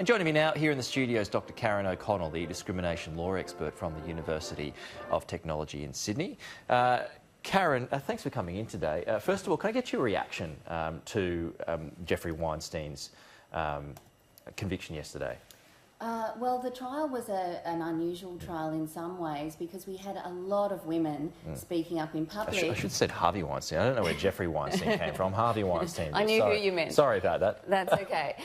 And joining me now here in the studio is Dr. Karen O'Connell, the discrimination law expert from the University of Technology in Sydney. Karen, thanks for coming in today. First of all, can I get your reaction to Jeffrey Weinstein's conviction yesterday? Well, the trial was an unusual trial in some ways because we had a lot of women speaking up in public. I should have said Harvey Weinstein. I don't know where Jeffrey Weinstein came from. Harvey Weinstein. I knew who you meant. Sorry about that. That's okay.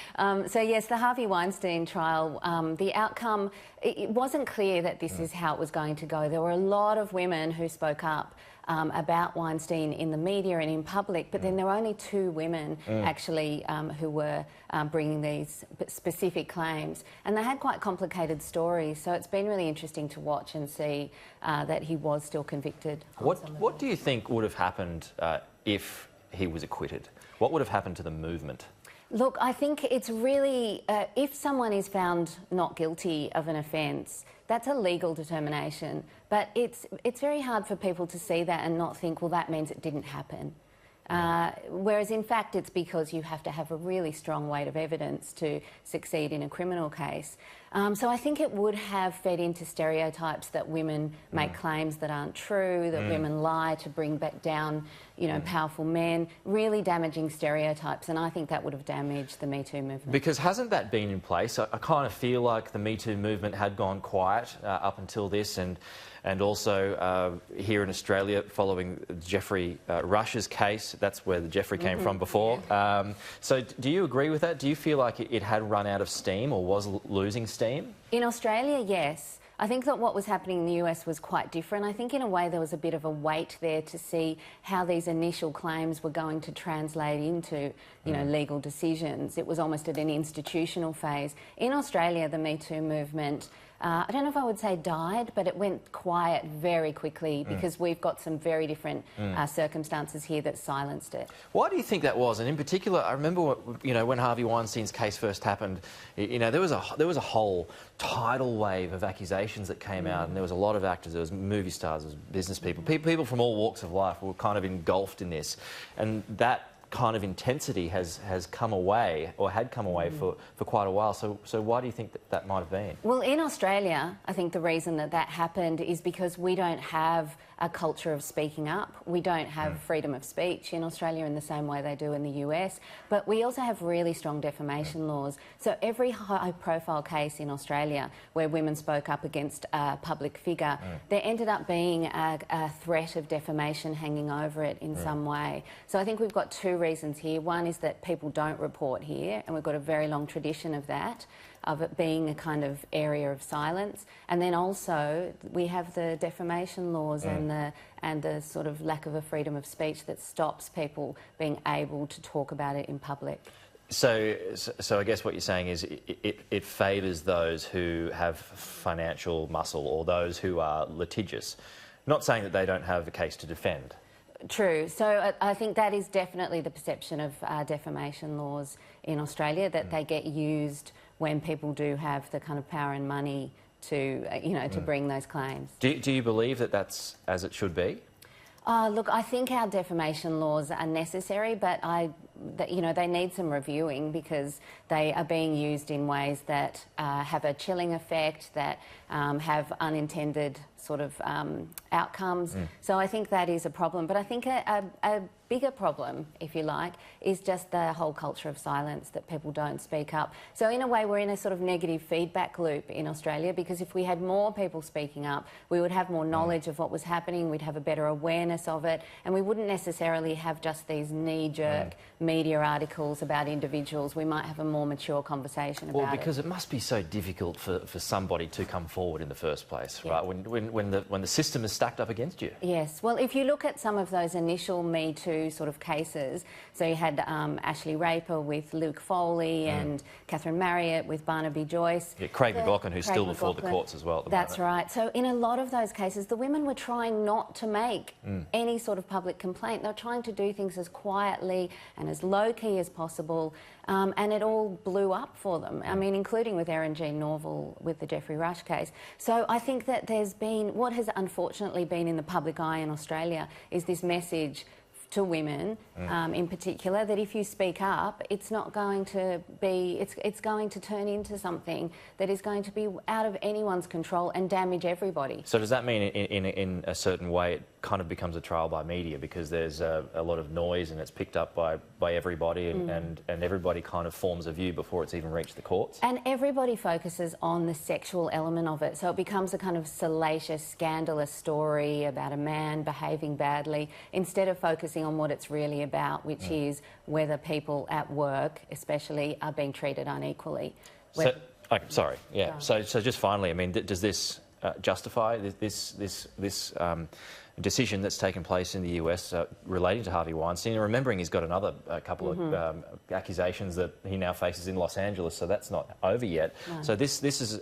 So yes, the Harvey Weinstein trial, the outcome, it wasn't clear that this is how it was going to go. There were a lot of women who spoke up about Weinstein in the media and in public, but then there were only two women actually who were bringing these specific claims, and they had quite complicated stories, so it's been really interesting to watch and see that he was still convicted. What do you think would have happened if he was acquitted? What would have happened to the movement? Look, I think it's really, if someone is found not guilty of an offence, that's a legal determination. But it's very hard for people to see that and not think, well, that means it didn't happen. Whereas, in fact, it's because you have to have a really strong weight of evidence to succeed in a criminal case. So I think it would have fed into stereotypes that women make claims that aren't true, that women lie to bring back down, you know, powerful men, really damaging stereotypes, and I think that would have damaged the Me Too movement. Because hasn't that been in place? I kind of feel like the Me Too movement had gone quiet up until this, and also here in Australia, following Jeffrey Rush's case, that's where the Jeffrey came from before. So do you agree with that? Do you feel like it had run out of steam or was losing steam? In Australia, yes. I think that what was happening in the US was quite different. I think in a way there was a bit of a wait there to see how these initial claims were going to translate into, you know, legal decisions. It was almost at an institutional phase. In Australia, the Me Too movement, I don't know if I would say died, but it went quiet very quickly because we've got some very different circumstances here that silenced it. Why do you think that was? And in particular, I remember, you know, when Harvey Weinstein's case first happened, you know, there was a whole tidal wave of accusations that came out, and there was a lot of actors, there was movie stars, there was business people, people from all walks of life were kind of engulfed in this, and that kind of intensity has come away, or had come away for quite a while. So why do you think that might have been? Well, in Australia, I think the reason that happened is because we don't have a culture of speaking up. We don't have freedom of speech in Australia in the same way they do in the US, but we also have really strong defamation laws. So every high-profile case in Australia where women spoke up against a public figure, there ended up being a threat of defamation hanging over it in some way. So I think we've got two reasons here. One is that people don't report here, and we've got a very long tradition of that, of it being a kind of area of silence. And then also we have the defamation laws and the sort of lack of a freedom of speech that stops people being able to talk about it in public. So I guess what you're saying is it favours those who have financial muscle or those who are litigious. Not saying that they don't have a case to defend. True. So I think that is definitely the perception of defamation laws in Australia, that they get used when people do have the kind of power and money to, you know, to bring those claims. Do you believe that that's as it should be? Look, I think our defamation laws are necessary, but you know, they need some reviewing because they are being used in ways that have a chilling effect, that have unintended sort of outcomes. So I think that is a problem. But I think a bigger problem, if you like, is just the whole culture of silence, that people don't speak up. So in a way, we're in a sort of negative feedback loop in Australia, because if we had more people speaking up, we would have more knowledge of what was happening, we'd have a better awareness of it, and we wouldn't necessarily have just these knee-jerk media articles about individuals. We might have a more mature conversation about it. Well, because it must be so difficult for somebody to come forward in the first place, right? When the system is stacked up against you. Yes. Well, if you look at some of those initial Me Too sort of cases, so you had Ashley Raper with Luke Foley and Catherine Marriott with Barnaby Joyce. Yeah, Craig McLachlan, who's still before the courts as well at the moment. That's right. So in a lot of those cases, the women were trying not to make any sort of public complaint. They were trying to do things as quietly and as low-key as possible, and it all blew up for them. I mean, including with Erin Jean Norval with the Jeffrey Rush case. So I think that there's been, what has unfortunately been in the public eye in Australia is this message to women in particular, that if you speak up, it's not going to be, it's going to turn into something that is going to be out of anyone's control and damage everybody. So does that mean in a certain way it kind of becomes a trial by media, because there's a lot of noise and it's picked up by everybody, and everybody kind of forms a view before it's even reached the courts? And everybody focuses on the sexual element of it, so it becomes a kind of salacious, scandalous story about a man behaving badly, instead of focusing on what it's really about, which is whether people at work, especially, are being treated unequally. So, sorry, yeah. So just finally, I mean, does this justify this decision that's taken place in the US relating to Harvey Weinstein? And remembering he's got another couple of accusations that he now faces in Los Angeles, so that's not over yet. No. So this is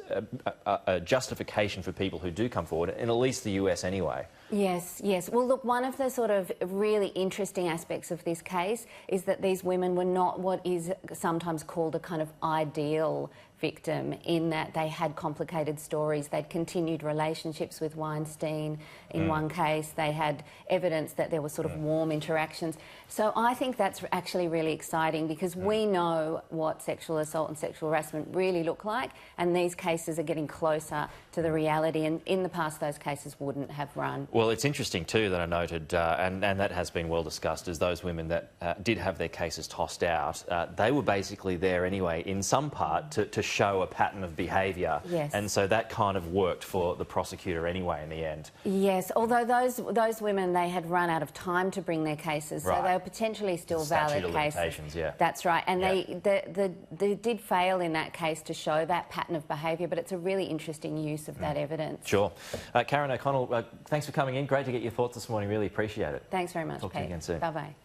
a justification for people who do come forward, in at least the US anyway. Yes, yes. Well, look, one of the sort of really interesting aspects of this case is that these women were not what is sometimes called a kind of ideal victim, in that they had complicated stories. They'd continued relationships with Weinstein. In one case, they had evidence that there were sort of warm interactions. So I think that's actually really exciting, because we know what sexual assault and sexual harassment really look like, and these cases are getting closer to the reality, and in the past those cases wouldn't have run. Well, it's interesting too that I noted, and that has been well discussed, is those women that did have their cases tossed out, they were basically there anyway, in some part, to show a pattern of behaviour. Yes. And so that kind of worked for the prosecutor anyway in the end. Yes, although those women, they had run out of time to bring their cases, so they were potentially still valid cases. Yeah. That's right, and they did fail in that case to show that pattern of behaviour, but it's a really interesting use of that evidence. Sure. Karen O'Connell, thanks for coming in. Great to get your thoughts this morning. Really appreciate it. Thanks very much, Talk to you again soon. Bye-bye.